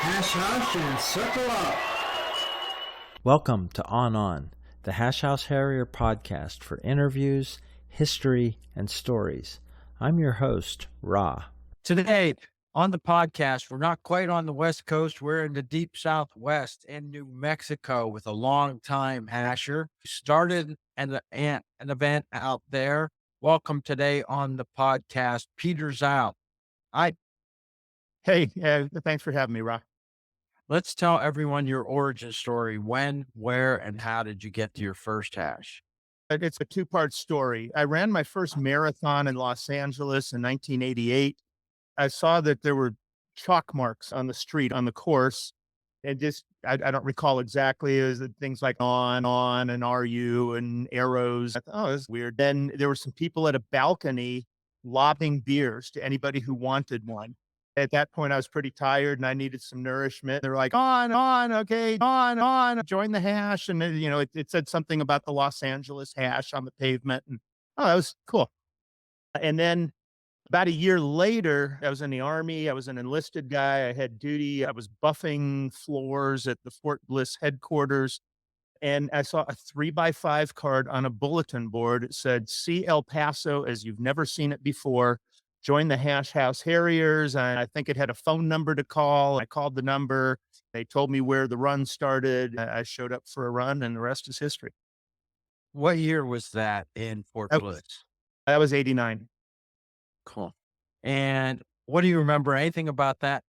Hash House and Circle Up. Welcome to On, the Hash House Harrier podcast for interviews, history, and stories. I'm your host, Ra. Today on the podcast, we're not quite on the West Coast. We're in the deep Southwest in New Mexico with a longtime hasher. Started an event out there. Welcome today on the podcast, Peter Zhao. Hey, thanks for having me, Rock. Let's tell everyone your origin story. When, where, and how did you get to your first hash? It's a two-part story. I ran my first marathon in Los Angeles in 1988. I saw that there were chalk marks on the street on the course, and I don't recall exactly. It was things like on, and RU and arrows. I thought, oh, this is weird. Then there were some people at a balcony lobbing beers to anybody who wanted one. At that point, I was pretty tired and I needed some nourishment. They were like, okay, join the hash. And, it said something about the Los Angeles hash on the pavement. And that was cool. And then about a year later, I was in the Army. I was an enlisted guy. I had duty. I was buffing floors at the Fort Bliss headquarters. And I saw a 3x5 card on a bulletin board. It said, "See El Paso as you've never seen it before. Join the Hash House Harriers." And I think it had a phone number to call. I called the number. They told me where the run started. I showed up for a run, and the rest is history. What year was that in Fort Bliss? That was 89. Cool. And what do you remember? Anything about that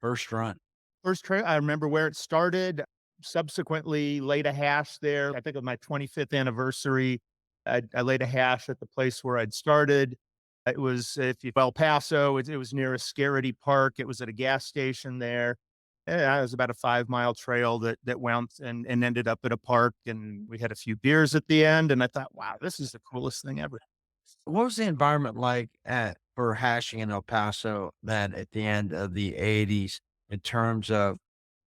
first run? First trail, I remember where it started. Subsequently laid a hash there. I think of my 25th anniversary. I laid a hash at the place where I'd started. It was El Paso. It was near a Scarity Park. It was at a gas station there. Yeah, it was about a 5-mile trail that wound and ended up at a park. And we had a few beers at the end. And I thought, wow, this is the coolest thing ever. What was the environment like for hashing in El Paso then at the end of the 80s in terms of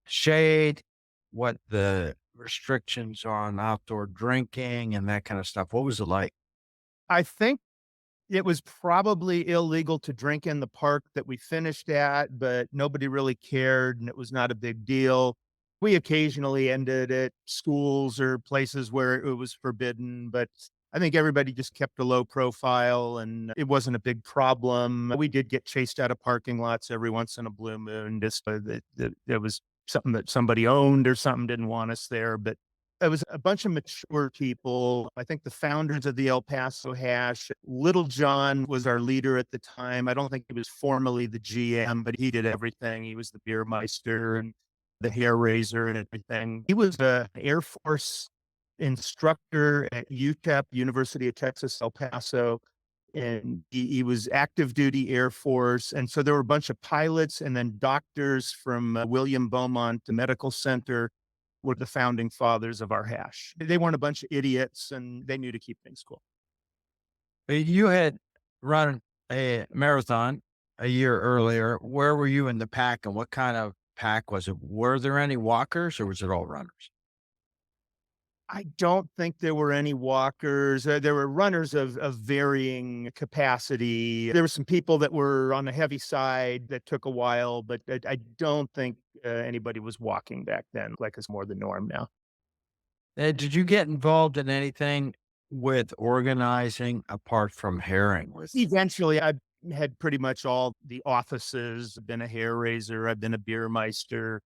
shade, what the restrictions on outdoor drinking and that kind of stuff? What was it like? I think it was probably illegal to drink in the park that we finished at, but nobody really cared and it was not a big deal. We occasionally ended at schools or places where it was forbidden, but I think everybody just kept a low profile and it wasn't a big problem. We did get chased out of parking lots every once in a blue moon. Just there was something that somebody owned or something didn't want us there, but it was a bunch of mature people. I think the founders of the El Paso hash, Little John was our leader at the time. I don't think he was formally the GM, but he did everything. He was the beer meister and the hair raiser and everything. He was an Air Force instructor at UTEP, University of Texas, El Paso. And he was active duty Air Force. And so there were a bunch of pilots and then doctors from William Beaumont Medical Center were the founding fathers of our hash. They weren't a bunch of idiots and they knew to keep things cool. You had run a marathon a year earlier. Where were you in the pack and what kind of pack was it? Were there any walkers or was it all runners? I don't think there were any walkers. There were runners of varying capacity. There were some people that were on the heavy side that took a while, but I don't think anybody was walking back then, like it's more the norm now. Did you get involved in anything with organizing apart from herring? Eventually, I had pretty much all the offices. I've been a hair raiser. I've been a beer meister.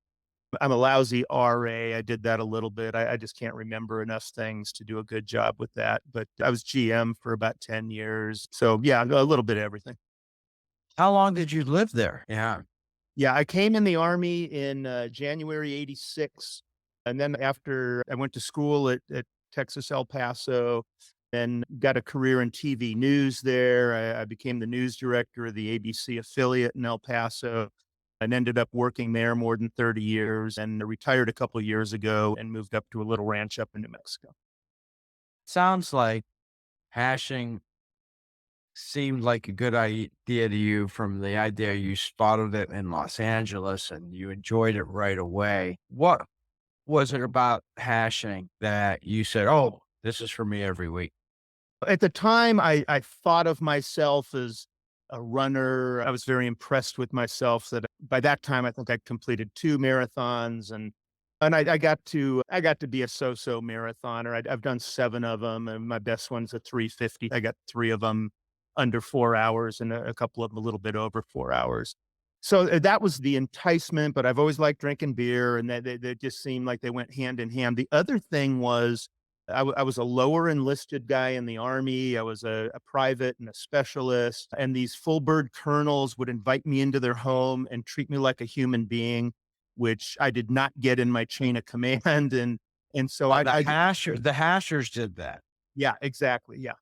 I'm a lousy RA. I did that a little bit. I just can't remember enough things to do a good job with that. But I was GM for about 10 years. So yeah, a little bit of everything. How long did you live there? Yeah. Yeah, I came in the Army in January 86. And then after I went to school at Texas El Paso and got a career in TV news there. I became the news director of the ABC affiliate in El Paso. And ended up working there more than 30 years and retired a couple of years ago and moved up to a little ranch up in New Mexico. Sounds like hashing seemed like a good idea to you from the idea you spotted it in Los Angeles and you enjoyed it right away. What was it about hashing that you said, oh, this is for me every week? At the time, I thought of myself as a runner. I was very impressed with myself that by that time, I think I completed 2 marathons and I got to be a so-so marathoner. I've done 7 of them, and my best one's a 350. I got 3 of them under 4 hours and a couple of them a little bit over 4 hours. So, that was the enticement, but I've always liked drinking beer, and they just seemed like they went hand in hand. The other thing was I was a lower enlisted guy in the Army. I was a private and a specialist, and these full bird colonels would invite me into their home and treat me like a human being, which I did not get in my chain of command, and so The hashers did that. yeah, exactly, yeah.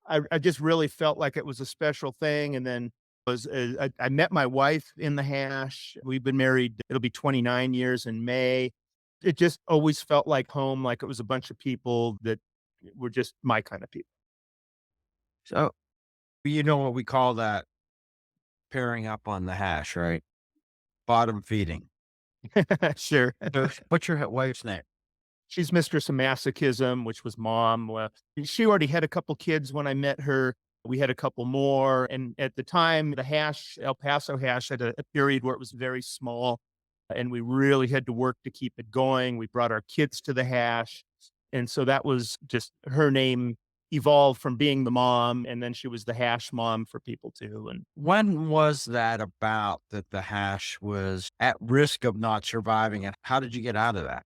I just really felt like it was a special thing, and then I met my wife in the hash. We've been married, it'll be 29 years in May. It just always felt like home, like it was a bunch of people that were just my kind of people. So, you know what we call that pairing up on the hash, right? Bottom feeding. Sure. So, what's your wife's name? She's mistress of masochism, which was mom. Well, she already had a couple kids when I met her. We had a couple more. And at the time, the hash, El Paso hash, had a period where it was very small and we really had to work to keep it going. We brought our kids to the hash. And so that was just her name evolved from being the mom. And then she was the hash mom for people too. And When was that about that the hash was at risk of not surviving, and how did you get out of that?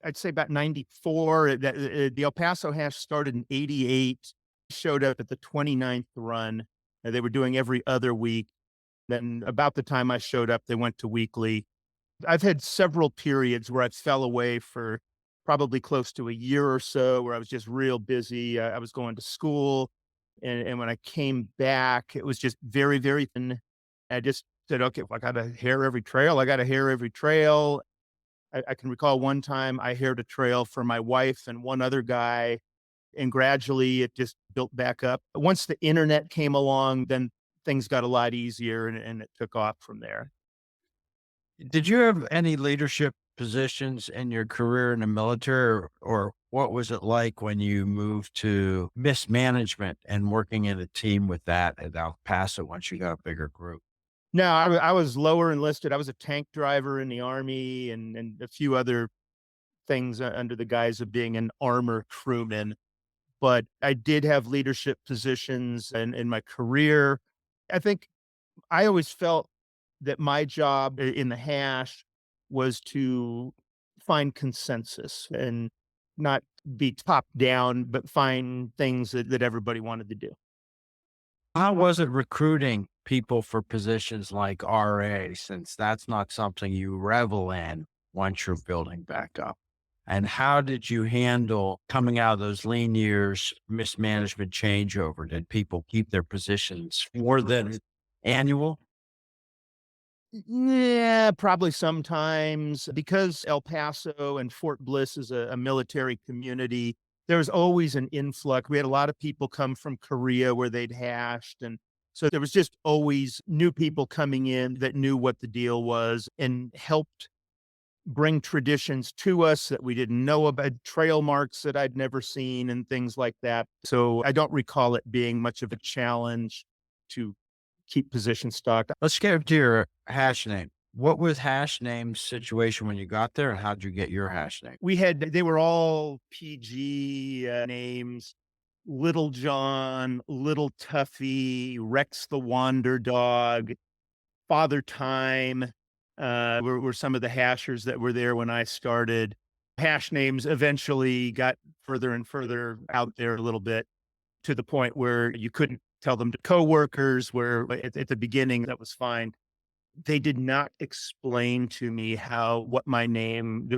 I'd say about 94. The El Paso hash started in 88, showed up at the 29th run. They were doing every other week. Then about the time I showed up, they went to weekly. I've had several periods where I fell away for probably close to a year or so, where I was just real busy. I was going to school. And when I came back, it was just very, very thin. I just said, okay, if I got to hair every trail, I got to hair every trail. I can recall one time I haired a trail for my wife and one other guy, and gradually it just built back up. Once the internet came along, then things got a lot easier and it took off from there. Did you have any leadership positions in your career in the military, or what was it like when you moved to mismanagement and working in a team with that at El Paso once you got a bigger group? No, I was lower enlisted. I was a tank driver in the Army and a few other things under the guise of being an armor crewman. But I did have leadership positions in my career. I think I always felt that my job in the hash was to find consensus and not be top down, but find things that everybody wanted to do. How was it recruiting people for positions like RA, since that's not something you revel in once you're building back up? And how did you handle coming out of those lean years, mismanagement changeover? Did people keep their positions more than annual? Yeah, probably sometimes because El Paso and Fort Bliss is a military community. There was always an influx. We had a lot of people come from Korea where they'd hashed. And so there was just always new people coming in that knew what the deal was and helped bring traditions to us that we didn't know about, trail marks that I'd never seen and things like that. So I don't recall it being much of a challenge to keep position stocked. Let's get to your hash name. What was hash name's situation when you got there, and how'd you get your hash name? They were all PG names. Little John, Little Tuffy, Rex the Wander Dog, Father Time, were some of the hashers that were there when I started. Hash names eventually got further and further out there a little bit to the point where you couldn't tell them to coworkers, where at the beginning that was fine. They did not explain to me what my name,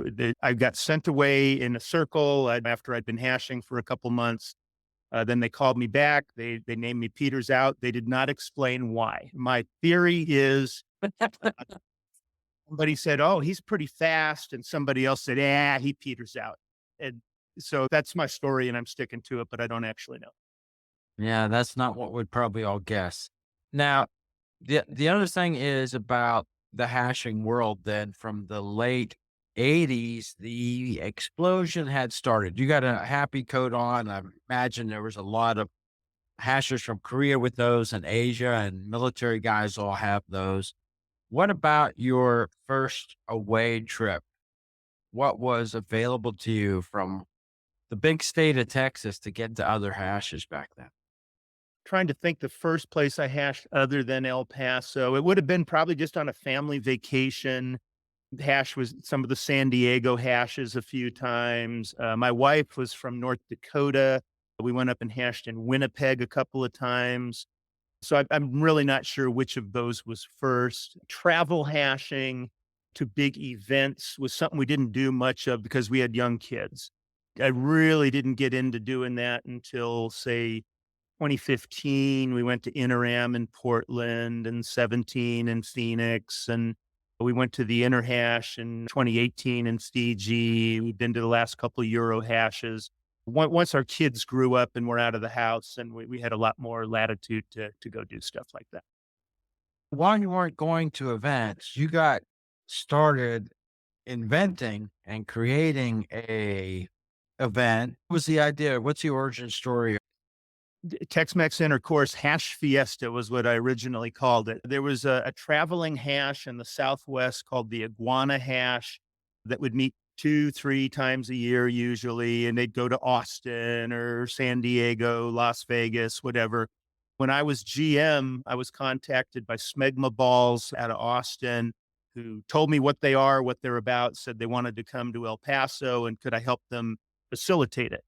I got sent away in a circle after I'd been hashing for a couple months. Then they called me back. They named me Peters Out. They did not explain why. My theory is somebody said, "Oh, he's pretty fast," and somebody else said, "Ah, he peters out." And so that's my story, and I'm sticking to it, but I don't actually know. Yeah, that's not what we'd probably all guess. Now, the other thing is about the hashing world then from the late 80s, the explosion had started. You got a happy coat on. I imagine there was a lot of hashers from Korea with those and Asia, and military guys all have those. What about your first away trip? What was available to you from the big state of Texas to get to other hashes back then? Trying to think the first place I hashed other than El Paso, it would have been probably just on a family vacation. Hash was some of the San Diego hashes a few times. My wife was from North Dakota. We went up and hashed in Winnipeg a couple of times. So I'm really not sure which of those was first. Travel hashing to big events was something we didn't do much of because we had young kids. I really didn't get into doing that until, say, 2015. We went to Interam in Portland, and 17 in Phoenix, and we went to the Interhash in 2018 in Fiji. We've been to the last couple of Euro hashes. Once our kids grew up and were out of the house, and we had a lot more latitude to go do stuff like that. While you weren't going to events, you got started inventing and creating a event. What was the idea? What's the origin story? Tex-Mex Intercourse Hash Fiesta was what I originally called it. There was a traveling hash in the Southwest called the Iguana Hash that would meet 2, 3 times a year usually, and they'd go to Austin or San Diego, Las Vegas, whatever. When I was GM, I was contacted by Smegma Balls out of Austin, who told me what they are, what they're about, said they wanted to come to El Paso, and could I help them facilitate it?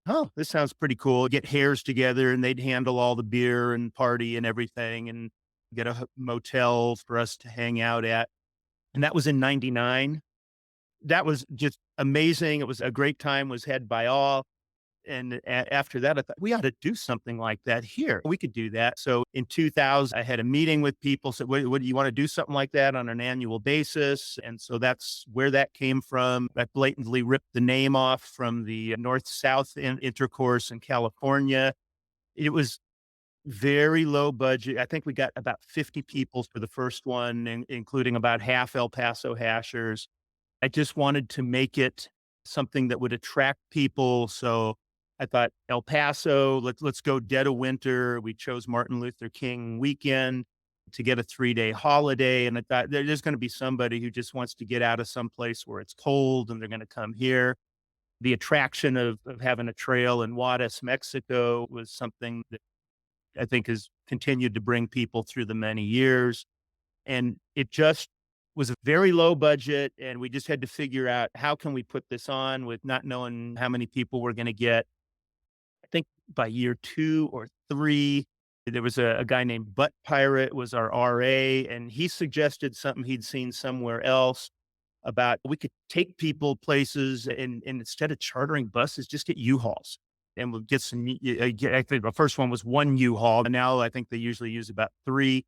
Oh, this sounds pretty cool. Get hairs together and they'd handle all the beer and party and everything, and get a motel for us to hang out at. And that was in 99. That was just amazing. It was a great time, was had by all. And after that, I thought we ought to do something like that here. We could do that. So in 2000, I had a meeting with people. Said, what do you want to do something like that on an annual basis? And so that's where that came from. I blatantly ripped the name off from the North-South Intercourse in California. It was very low budget. I think we got about 50 people for the first one, including about half El Paso hashers. I just wanted to make it something that would attract people. So I thought El Paso, let's go dead of winter. We chose Martin Luther King weekend to get a 3-day holiday. And I thought there's going to be somebody who just wants to get out of some place where it's cold, and they're going to come here. The attraction of having a trail in Juarez, Mexico was something that I think has continued to bring people through the many years. And it just was a very low budget, and we just had to figure out how can we put this on with not knowing how many people we're going to get. I think by year 2 or 3, there was a guy named Butt Pirate was our RA, and he suggested something he'd seen somewhere else about we could take people places, and instead of chartering buses, just get U-Hauls. And we'll get some, I think the first one was one U-Haul. And now I think they usually use about 3,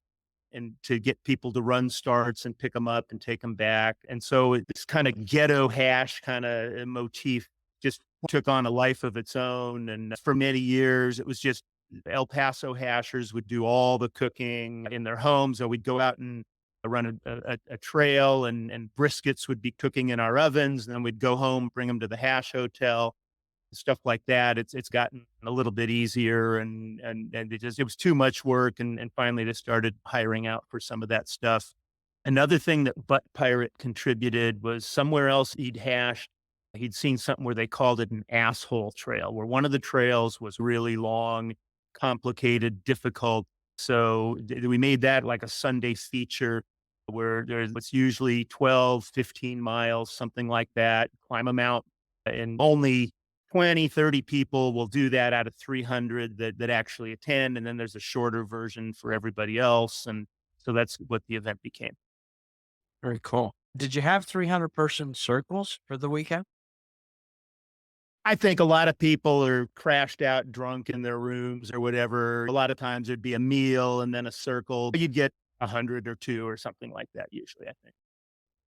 and to get people to run starts and pick them up and take them back. And so this kind of ghetto hash kind of motif just took on a life of its own. And for many years, it was just El Paso hashers would do all the cooking in their homes, or we'd go out and run a trail, and briskets would be cooking in our ovens. And then we'd go home, bring them to the hash hotel, stuff like that. It's gotten a little bit easier, and it was too much work, and finally they started hiring out for some of that stuff. Another thing that Butt Pirate contributed was somewhere else he'd hashed. He'd seen something where they called it an asshole trail, where one of the trails was really long, complicated, difficult. So we made that like a Sunday feature where it's usually 12, 15 miles, something like that. Climb them out, and only 20, 30 people will do that out of 300 that actually attend. And then there's a shorter version for everybody else. And so that's what the event became. Very cool. Did you have 300-person circles for the weekend? I think a lot of people are crashed out drunk in their rooms or whatever. A lot of times there'd be a meal and then a circle. You'd get 100 or 2 or something like that usually, I think.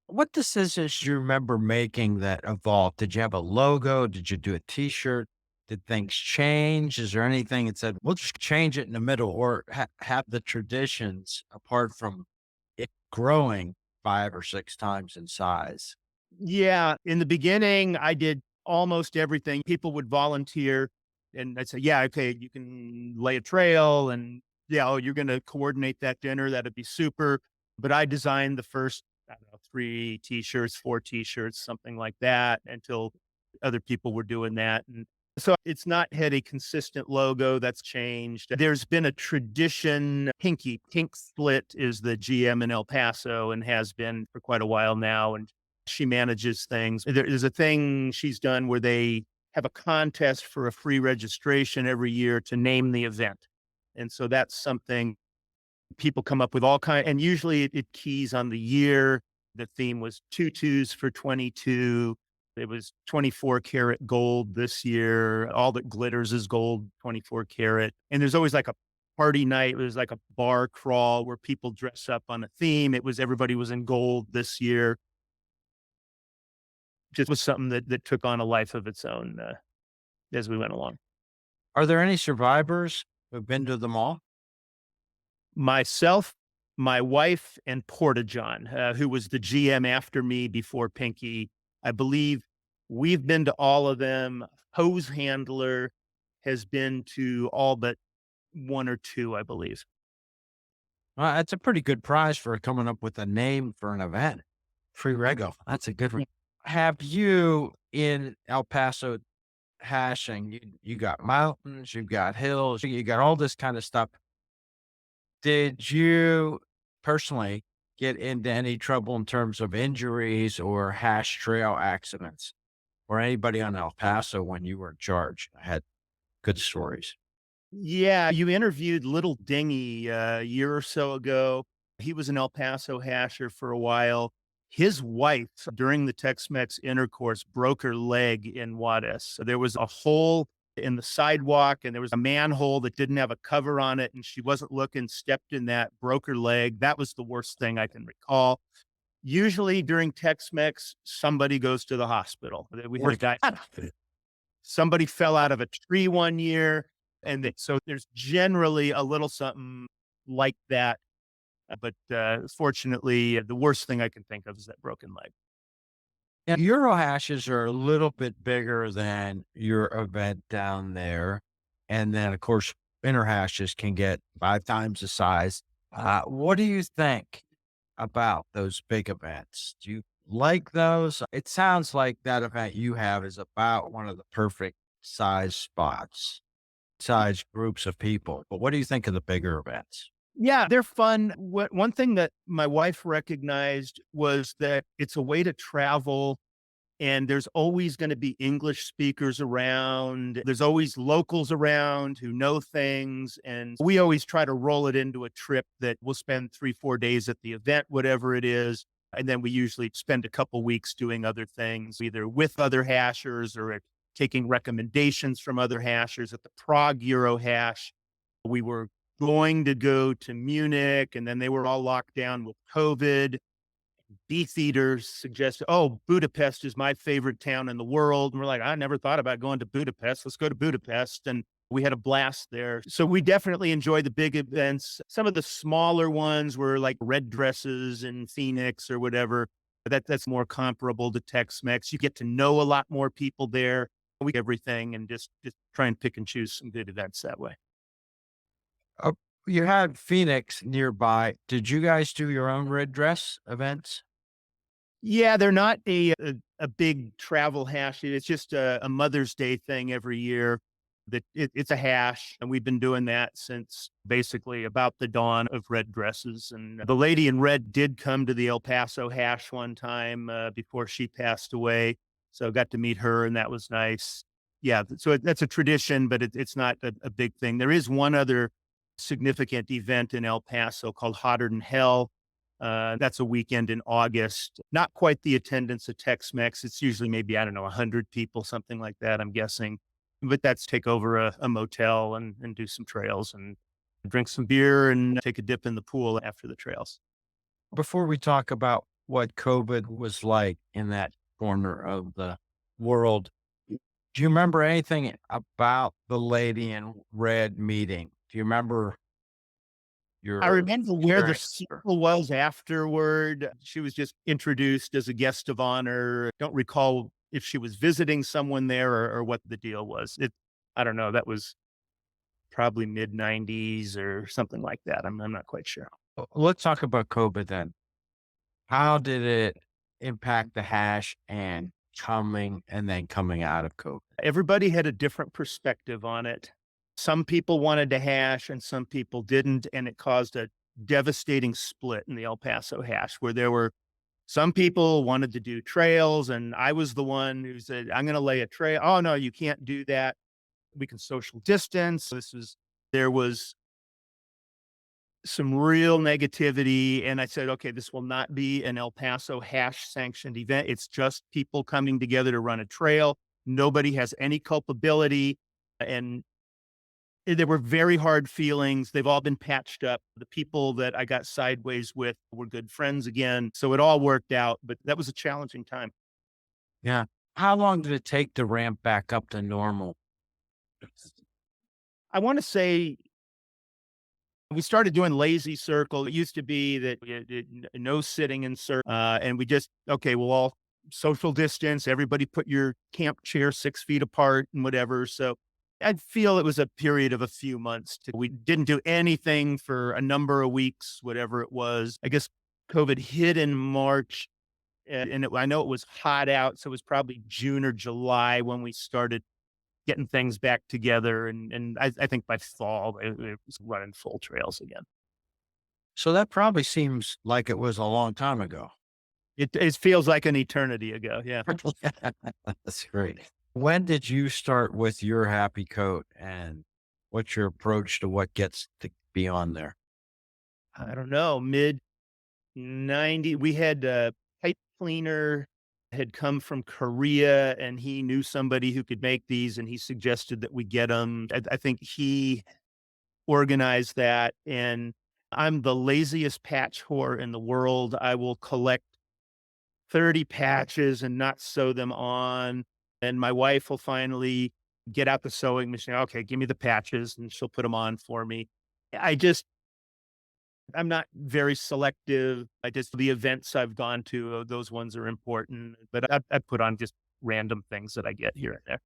What decisions do you remember making that evolved? Did you have a logo? Did you do a T-shirt? Did things change? Is there anything that said, we'll just change it in the middle, or have the traditions apart from it growing 5 or 6 times in size? Yeah. In the beginning, I did almost everything. People would volunteer. And I'd say, yeah, okay, you can lay a trail and yeah, oh, you're going to coordinate that dinner. That'd be super. But I designed the first, I don't know, 3 t-shirts, 4 t-shirts, something like that until other people were doing that. And so it's not had a consistent logo that's changed. There's been a tradition. Pink Split is the GM in El Paso and has been for quite a while now. And she manages things. There's a thing she's done where they have a contest for a free registration every year to name the event. And so that's something people come up with all kind, and usually it keys on the year. The theme was tutus for 22. It was 24 karat gold this year. All that glitters is gold, 24 karat. And there's always like a party night. It was like a bar crawl where people dress up on a theme. Everybody was in gold this year. Just was something that took on a life of its own as we went along. Are there any survivors who've been to them all? Myself, my wife, and Porta John, who was the GM after me before Pinky. I believe we've been to all of them. Hose Handler has been to all but 1 or 2, I believe. Well, that's a pretty good prize for coming up with a name for an event. Free Rego. That's a good one. Have you in El Paso hashing? You got mountains, you've got hills, you got all this kind of stuff. Did you personally get into any trouble in terms of injuries or hash trail accidents? Or anybody on El Paso when you were in charge? I had good stories. Yeah, you interviewed Little Dingy a year or so ago. He was an El Paso hasher for a while. His wife, during the Tex-Mex Intercourse, broke her leg in Juarez. So there was a hole in the sidewalk and there was a manhole that didn't have a cover on it. And she wasn't looking, stepped in that, broke her leg. That was the worst thing I can recall. Usually during Tex-Mex, somebody goes to the hospital. We had a guy, somebody fell out of a tree one year. And so there's generally a little something like that. But fortunately, the worst thing I can think of is that broken leg. And Euro hashes are a little bit bigger than your event down there. And then, of course, inner hashes can get 5 times the size. What do you think about those big events? Do you like those? It sounds like that event you have is about one of the perfect size spots, size groups of people. But what do you think of the bigger events? Yeah, they're fun. One thing that my wife recognized was that it's a way to travel and there's always going to be English speakers around. There's always locals around who know things. And we always try to roll it into a trip that we'll spend 3-4 days at the event, whatever it is. And then we usually spend a couple weeks doing other things, either with other hashers or taking recommendations from other hashers. At the Prague Euro hash, we were going to go to Munich and then they were all locked down with COVID. Beefeaters suggested, oh, Budapest is my favorite town in the world. And we're like, I never thought about going to Budapest. Let's go to Budapest. And we had a blast there. So we definitely enjoy the big events. Some of the smaller ones were like Red Dresses in Phoenix or whatever. That's more comparable to Tex-Mex. You get to know a lot more people there. We everything and just try and pick and choose some good events that way. You had Phoenix nearby. Did you guys do your own red dress events? Yeah, they're not a big travel hash. It's just a Mother's Day thing every year. It's a hash, and we've been doing that since basically about the dawn of red dresses. And the lady in red did come to the El Paso hash one time before she passed away. So I got to meet her, and that was nice. Yeah, so that's a tradition, but it's not a big thing. There is one other significant event in El Paso called Hotter Than Hell. That's a weekend in August. Not quite the attendance of Tex-Mex. It's usually maybe, I don't know, 100 people, something like that, I'm guessing. But that's take over a motel and do some trails and drink some beer and take a dip in the pool after the trails. Before we talk about what COVID was like in that corner of the world, do you remember anything about the lady in red meeting? Do you remember I remember where the sequel was afterward. She was just introduced as a guest of honor. Don't recall if she was visiting someone there or what the deal was. I don't know, that was probably mid 90s or something like that. I'm not quite sure. Let's talk about COVID then. How did it impact the hash and coming out of COVID? Everybody had a different perspective on it. Some people wanted to hash and some people didn't, and it caused a devastating split in the El Paso hash where there were some people wanted to do trails, and I was the one who said, I'm going to lay a trail. Oh, no, you can't do that. We can social distance. There was some real negativity. And I said, okay, this will not be an El Paso hash sanctioned event. It's just people coming together to run a trail. Nobody has any culpability. And there were very hard feelings. They've all been patched up. The people that I got sideways with were good friends again. So it all worked out, but that was a challenging time. Yeah. How long did it take to ramp back up to normal? I want to say we started doing lazy circle. It used to be that no sitting in circle. And we just, okay, we'll all social distance. Everybody put your camp chair 6 feet apart and whatever. So I'd feel it was a period of a few months. We didn't do anything for a number of weeks, whatever it was. I guess COVID hit in March, I know it was hot out. So it was probably June or July when we started getting things back together. And I think by fall, it was running full trails again. So that probably seems like it was a long time ago. It feels like an eternity ago. Yeah. That's great. When did you start with your happy coat and what's your approach to what gets to be on there? I don't know, mid 90. We had a pipe cleaner had come from Korea and he knew somebody who could make these and he suggested that we get them. I think he organized that. And I'm the laziest patch whore in the world. I will collect 30 patches and not sew them on. And my wife will finally get out the sewing machine. Okay, give me the patches and she'll put them on for me. I just, I'm not very selective. The events I've gone to, those ones are important, but I put on just random things that I get here and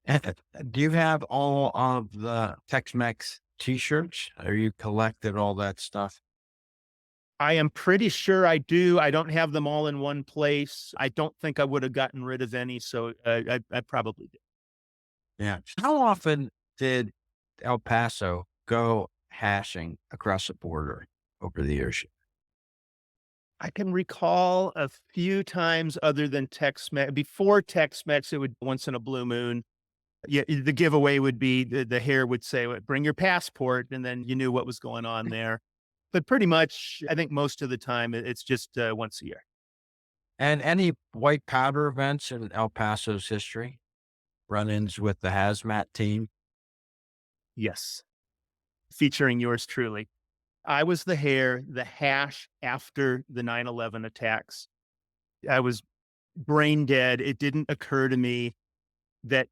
there. Do you have all of the Tex-Mex t-shirts? Or you collected all that stuff? I am pretty sure I do. I don't have them all in one place. I don't think I would have gotten rid of any, so I probably did. Yeah. How often did El Paso go hashing across the border over the years? I can recall a few times other than Tex-Mex. Before Tex-Mex, it would once in a blue moon. Yeah, the giveaway would be the hair would say, "Well, bring your passport," and then you knew what was going on there. But pretty much, I think most of the time it's just once a year. And any white powder events in El Paso's history? Run-ins with the hazmat team? Yes, featuring yours truly. I was the hash after the 9/11 attacks. I was brain dead. It didn't occur to me that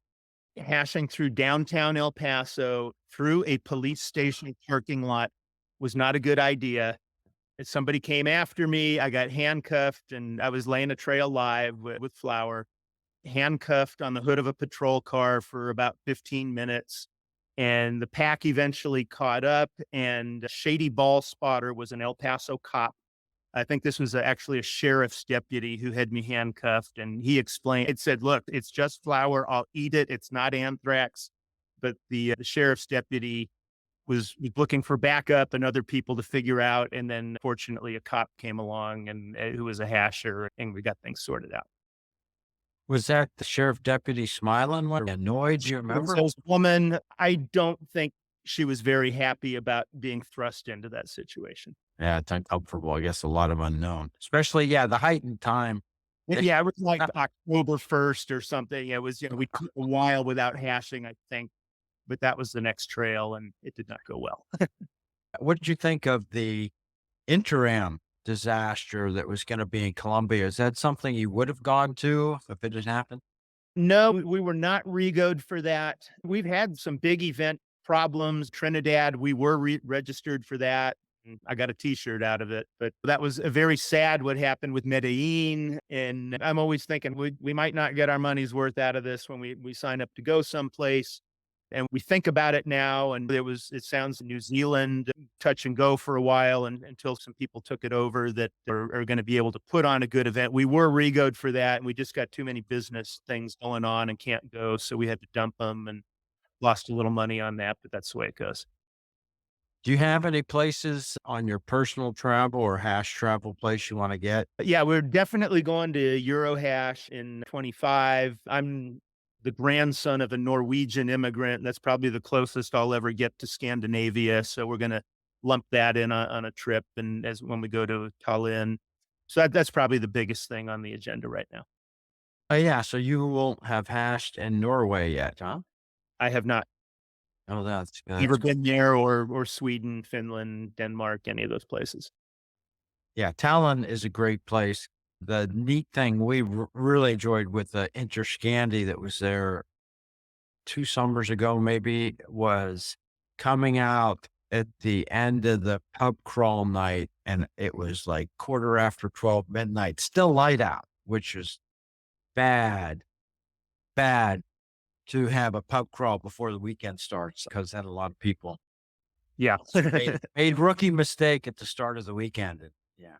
hashing through downtown El Paso through a police station parking lot was not a good idea. If somebody came after me, I got handcuffed and I was laying a trail live with flour, handcuffed on the hood of a patrol car for about 15 minutes. And the pack eventually caught up, and Shady Ball Spotter was an El Paso cop. I think this was actually a sheriff's deputy who had me handcuffed. And he explained, it said, look, it's just flour. I'll eat it. It's not anthrax. But the sheriff's deputy was looking for backup and other people to figure out. And then fortunately, a cop came along and who was a hasher, and we got things sorted out. Was that the sheriff deputy smiling? What annoyed? Do you remember? This woman, I don't think she was very happy about being thrust into that situation. Yeah, it's uncomfortable. I guess a lot of unknown, especially, the heightened time. Yeah, it was like October 1st or something. It was, we took a while without hashing, I think, but that was the next trail and it did not go well. What did you think of the interim disaster that was going to be in Colombia? Is that something you would have gone to if it had happened? No, we were not regoed for that. We've had some big event problems. Trinidad, we were registered for that. and I got a t-shirt out of it. But that was a very sad what happened with Medellin. And I'm always thinking we might not get our money's worth out of this when we sign up to go someplace. And we think about it now, and it sounds New Zealand touch and go for a while, and until some people took it over that are going to be able to put on a good event. We were regoed for that, and we just got too many business things going on and can't go. So we had to dump them and lost a little money on that, but that's the way it goes. Do you have any places on your personal travel or hash travel place you want to get? But yeah, we're definitely going to Eurohash in 25. I'm the grandson of a Norwegian immigrant. That's probably the closest I'll ever get to Scandinavia. So we're going to lump that in on a trip and as when we go to Tallinn. So that's probably the biggest thing on the agenda right now. Oh, yeah. So you won't have hashed in Norway yet, huh? I have not Oh, that's either good. been there or Sweden, Finland, Denmark, any of those places. Yeah. Tallinn is a great place. The neat thing we really enjoyed with the Interscandy that was there 2 summers ago, maybe, was coming out at the end of the pub crawl night. And it was like 12:15 midnight, still light out, which is bad, bad to have a pub crawl before the weekend starts because then a lot of people Yeah. made rookie mistake at the start of the weekend. And yeah,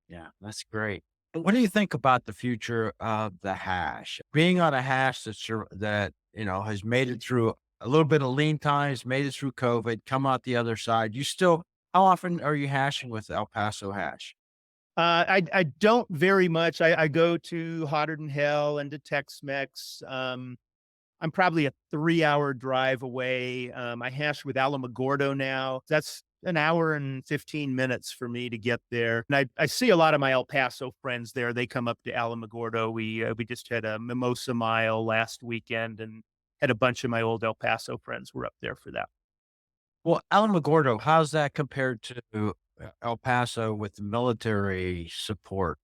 yeah, that's great. But what do you think about the future of the hash? Being on a hash that has made it through a little bit of lean times, made it through COVID, come out the other side. How often are you hashing with El Paso hash? I don't very much. I go to Hotter Than Hell and to Tex-Mex. I'm probably a 3-hour drive away. I hash with Almorogado now. That's an hour and 15 minutes for me to get there. And I see a lot of my El Paso friends there. They come up to Almorogado. We just had a mimosa mile last weekend and had a bunch of my old El Paso friends were up there for that. Well, Alamogordo, how's that compared to El Paso with the military support?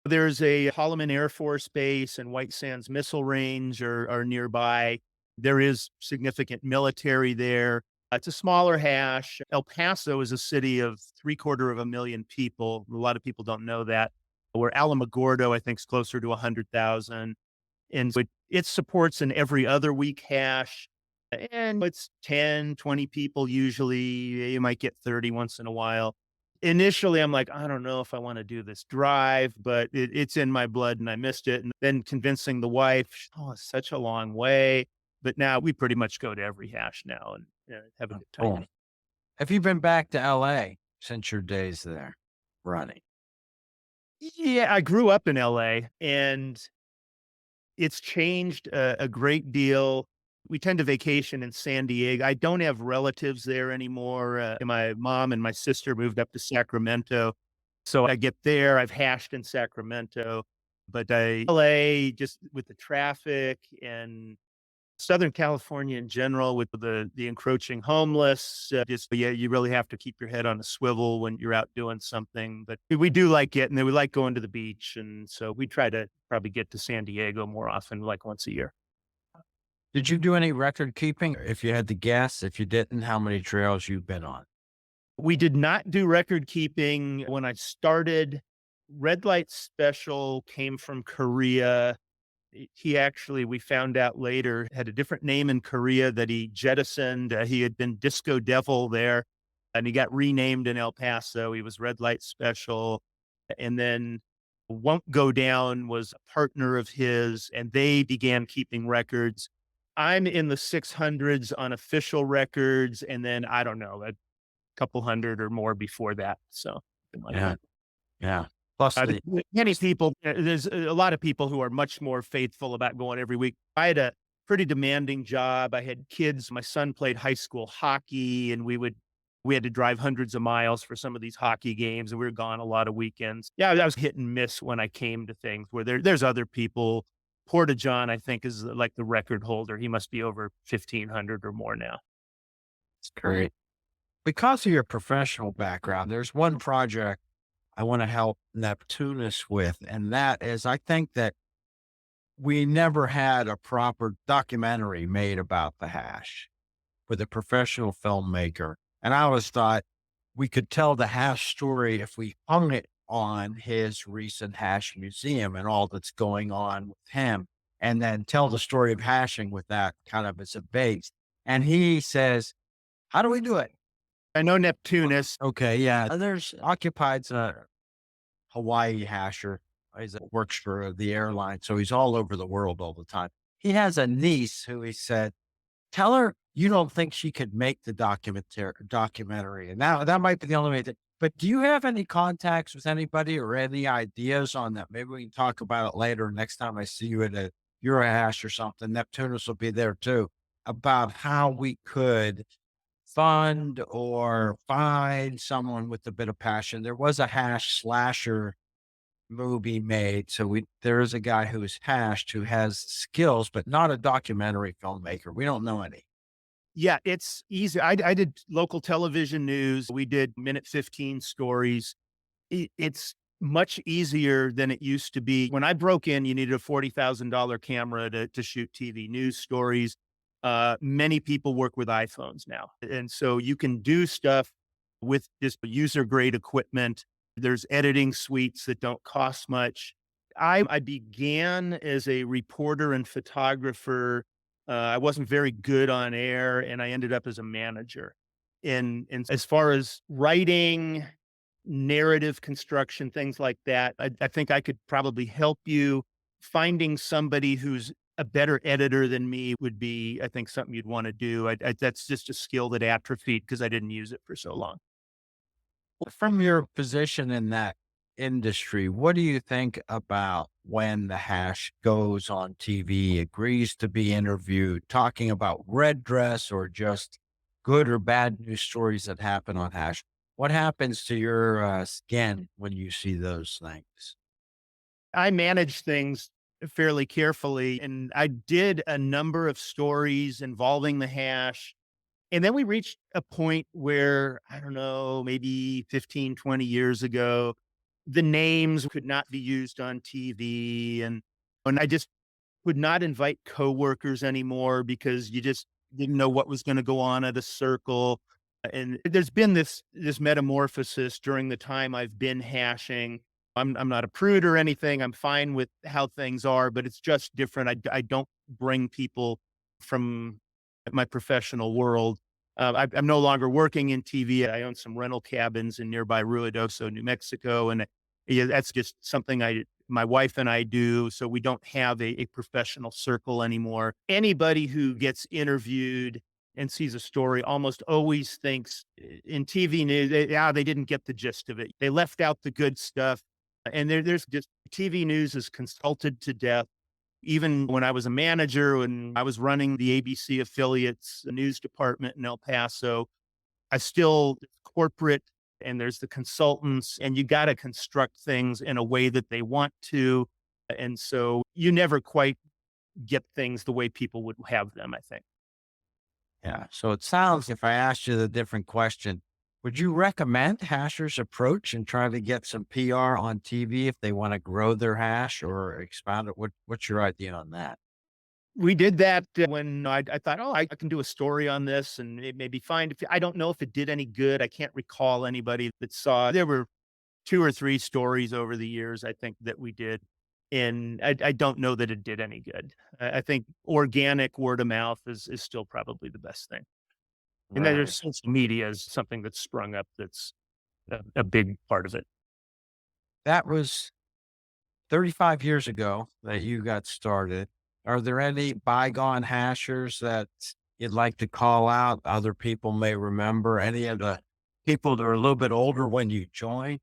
There's a Holloman Air Force Base and White Sands Missile Range are nearby. There is significant military there. It's a smaller hash. El Paso is a city of 750,000 people. A lot of people don't know that. Where Alamogordo, I think, is closer to 100,000. And so it supports an every other week hash. And it's 10, 20 people usually. You might get 30 once in a while. Initially, I'm like, I don't know if I want to do this drive, but it's in my blood and I missed it. And then convincing the wife, oh, it's such a long way. But now we pretty much go to every hash now and have a good time. Cool. Have you been back to LA since your days there running? Yeah, I grew up in LA and it's changed a great deal. We tend to vacation in San Diego. I don't have relatives there anymore. My mom and my sister moved up to Sacramento. So I get there. I've hashed in Sacramento, but LA just with the traffic and Southern California in general with the encroaching homeless, yeah, you really have to keep your head on a swivel when you're out doing something. But we do like getting there. We like going to the beach. And so we try to probably get to San Diego more often, like once a year. Did you do any record keeping? If you had to guess, if you didn't, how many trails you've been on? We did not do record keeping when I started. Red Light Special came from Korea. He actually, we found out later, had a different name in Korea that he jettisoned. He had been Disco Devil there, and he got renamed in El Paso. He was Red Light Special. And then Won't Go Down was a partner of his, and they began keeping records. I'm in the 600s on official records, and then I don't know, a couple hundred or more before that. So, like Yeah. that. Yeah. Plus Many people, there's a lot of people who are much more faithful about going every week. I had a pretty demanding job. I had kids. My son played high school hockey, and we had to drive hundreds of miles for some of these hockey games, and we were gone a lot of weekends. Yeah, I was hit and miss when I came to things where there's other people. Porta John, I think, is like the record holder. He must be over 1,500 or more now. it's great. Because of your professional background, there's one project I want to help Neptunus with, and that is I think that we never had a proper documentary made about the hash with a professional filmmaker. And I always thought we could tell the hash story if we hung it on his recent hash museum and all that's going on with him, and then tell the story of hashing with that kind of as a base. And he says, how do we do it? I know Neptunus. Okay, yeah. There's occupies a Hawaii hasher. He works for the airline, so he's all over the world all the time. He has a niece who he said, tell her you don't think she could make the documentary. And now that might be the only way to, but do you have any contacts with anybody or any ideas on that? Maybe we can talk about it later. Next time I see you at a Eurohash or something, Neptunus will be there too, about how we could fund or find someone with a bit of passion. There was a hash slasher movie made. So there is a guy who is hashed who has skills, but not a documentary filmmaker. We don't know any. Yeah, it's easy. I did local television news. We did minute 15 stories. It's much easier than it used to be. When I broke in, you needed a $40,000 camera to shoot TV news stories. Many people work with iPhones now. And so you can do stuff with just user grade equipment. There's editing suites that don't cost much. I began as a reporter and photographer. I wasn't very good on air, and I ended up as a manager. And as far as writing, narrative construction, things like that, I think I could probably help you. Finding somebody who's a better editor than me would be, I think, something you'd want to do. That's just a skill that atrophied because I didn't use it for so long. From your position in that industry, what do you think about when the hash goes on TV, agrees to be interviewed, talking about red dress or just good or bad news stories that happen on hash? What happens to your skin when you see those things? I manage things fairly carefully, and I did a number of stories involving the hash. And then we reached a point where, I don't know, maybe 15, 20 years ago, the names could not be used on TV. And I just would not invite coworkers anymore because you just didn't know what was going to go on at a circle. And there's been this metamorphosis during the time I've been hashing. I'm not a prude or anything. I'm fine with how things are, but it's just different. I don't bring people from my professional world. I'm no longer working in TV. I own some rental cabins in nearby Ruidoso, New Mexico, and yeah, that's just something my wife and I do. So we don't have a professional circle anymore. Anybody who gets interviewed and sees a story almost always thinks in TV news, they didn't get the gist of it. They left out the good stuff. And there's just TV news is consulted to death. Even when I was a manager, when I was running the ABC affiliates news department in El Paso, I still corporate and there's the consultants and you got to construct things in a way that they want to. And so you never quite get things the way people would have them, I think. Yeah. So it sounds, if I asked you the different question, would you recommend hashers approach and try to get some PR on TV if they want to grow their hash or expand it? What's your idea on that? We did that when I thought, oh, I can do a story on this and it may be fine. I don't know if it did any good. I can't recall anybody that saw. There were 2 or 3 stories over the years, I think, that we did. And I don't know that it did any good. I think organic word of mouth is still probably the best thing. And then Right. there's social media is something that's sprung up that's a big part of it. That was 35 years ago that you got started. Are there any bygone hashers that you'd like to call out? Other people may remember any of the people that are a little bit older when you joined?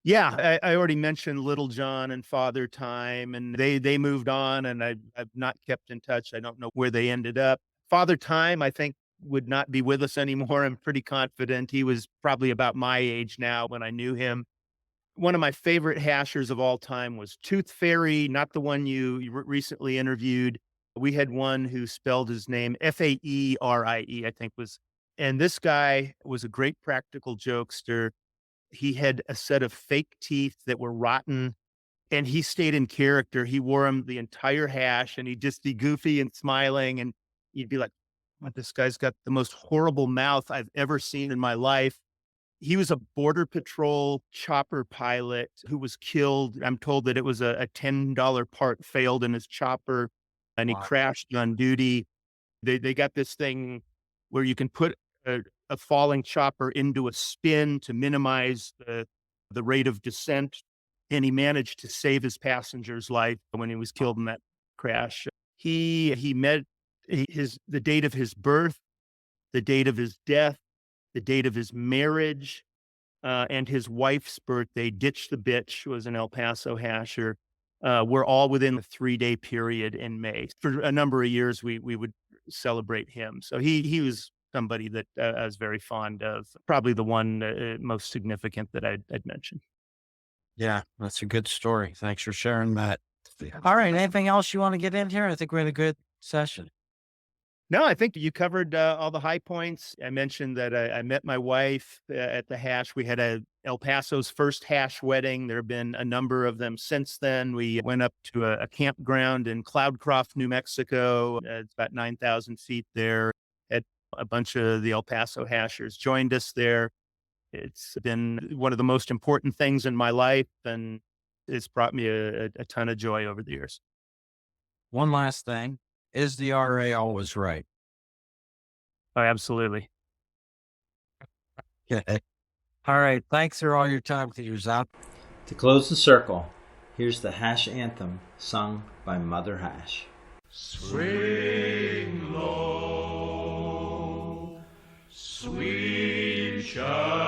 Yeah, I already mentioned Little John and Father Time, and they moved on, and I've not kept in touch. I don't know where they ended up. Father Time, I think, would not be with us anymore. I'm pretty confident. He was probably about my age now when I knew him. One of my favorite hashers of all time was Tooth Fairy, not the one you recently interviewed. We had one who spelled his name Faerie, I think was, and this guy was a great practical jokester. He had a set of fake teeth that were rotten, and he stayed in character. He wore them the entire hash, and he'd just be goofy and smiling, and you'd be like, "What? This guy's got the most horrible mouth I've ever seen in my life." He was a Border Patrol chopper pilot who was killed. I'm told that it was a $10 part failed in his chopper, and he Wow. crashed on duty. They got this thing where you can put a falling chopper into a spin to minimize the rate of descent, and he managed to save his passenger's life when he was killed in that crash. He met the date of his birth, the date of his death, the date of his marriage, and his wife's birthday. Ditch the Bitch was an El Paso hasher. Were all within the 3-day period in May. For a number of years, we would celebrate him. So he was somebody that I was very fond of. Probably the one most significant that I'd mentioned. Yeah, that's a good story. Thanks for sharing that. All right. Anything else you want to get in here? I think we had a good session. No, I think you covered all the high points. I mentioned that I met my wife at the hash. We had El Paso's first hash wedding. There have been a number of them since then. We went up to a campground in Cloudcroft, New Mexico. It's about 9,000 feet there. Had a bunch of the El Paso hashers joined us there. It's been one of the most important things in my life, and it's brought me a ton of joy over the years. One last thing. Is the RA always right? Oh, absolutely. Okay. All right. Thanks for all your time, Peter's out. To close the circle, here's the hash anthem sung by Mother Hash. Swing low, sweet child.